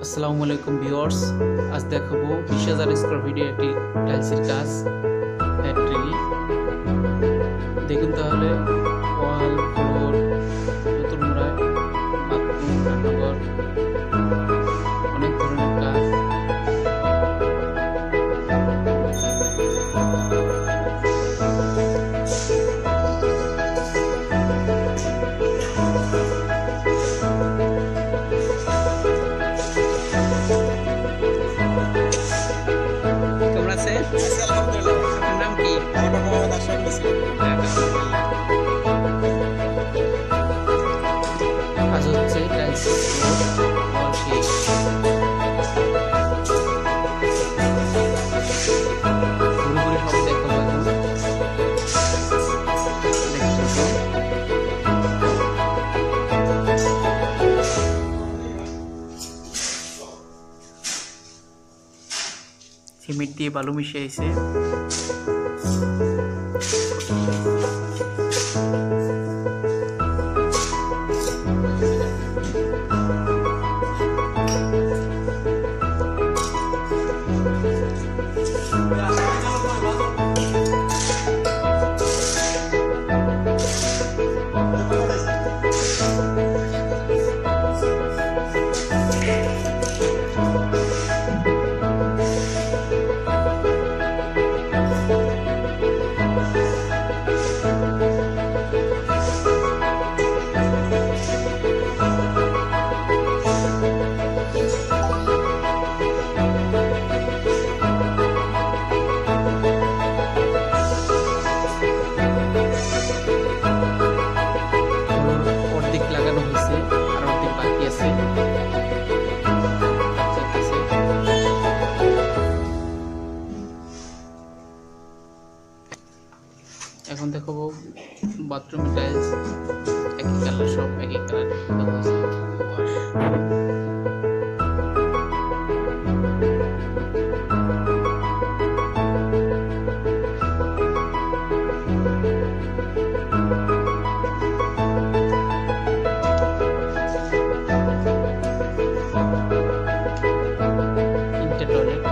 আসসালামু আলাইকুম ভিউয়ার্স, আজ দেখাবো 20,000 স্কয়ার ফিটের একটি টাইলসের কাজ ফ্যাক্টরি। দেখুন তাহলে ওয়াল, ফ্লোর, নতুন মোড়ায়, বাথরুম, রান্নাঘর, অনেক ধরনের কাজ। কেমন আছে? আলহামদুলিল্লাহ। আপনার নাম কি? আমার নাম মোহাম্মদ আশরাফুল ইসলাম। কাজ হচ্ছে টাইলসের ফ্লোর, ওয়াল শেষ। ঘুরে ঘুরে সব দেখো এখন। দেখতে থাকুন। সিমেন্ট দিয়ে বালু মিশিয়েছে। অর্ধেক লাগানো হয়েছে আর অর্ধেক বাকি আছে। এখন দেখাবো বাথরুম টাইলস, একই কালার, সব একই কালার দেওয়া হয়েছে। তিনটে টয়লেট।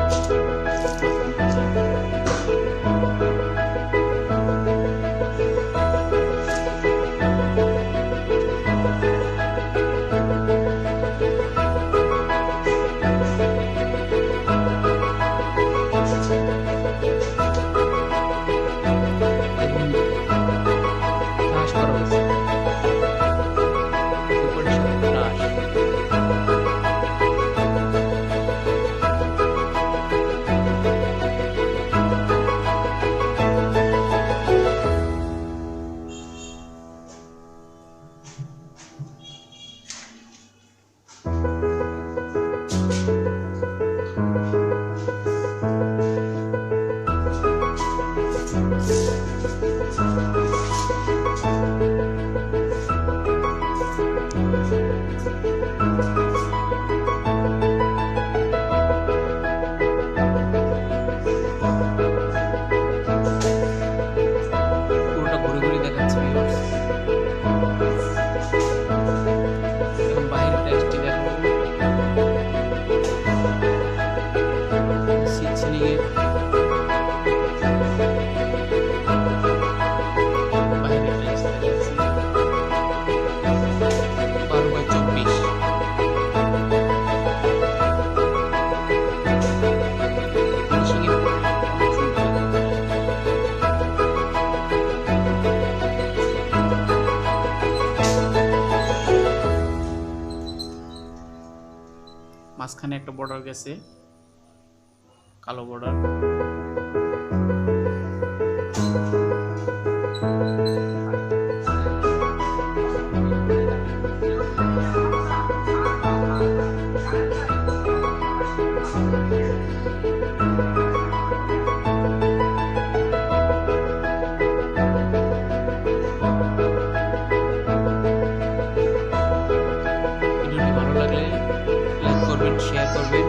ফ্লাশ করা হয়েছে, উপরের সাথে ফ্লাশ। পুরোটা ঘুরে ঘুরে দেখাচ্ছে ভিউয়ার্স। এখন বাইরের টাইলসটি দেখাবো। সিলিং এর বাইরের টাইলস দেখাচ্ছি 12x24। ফিনিশিং এর পরে অনেক সুন্দর। মাঝখানে একটা বর্ডার গেছে, কালো বর্ডার। ভিডিওটি ভালো লাগলে লাইক করবেন, শেয়ার করবেন।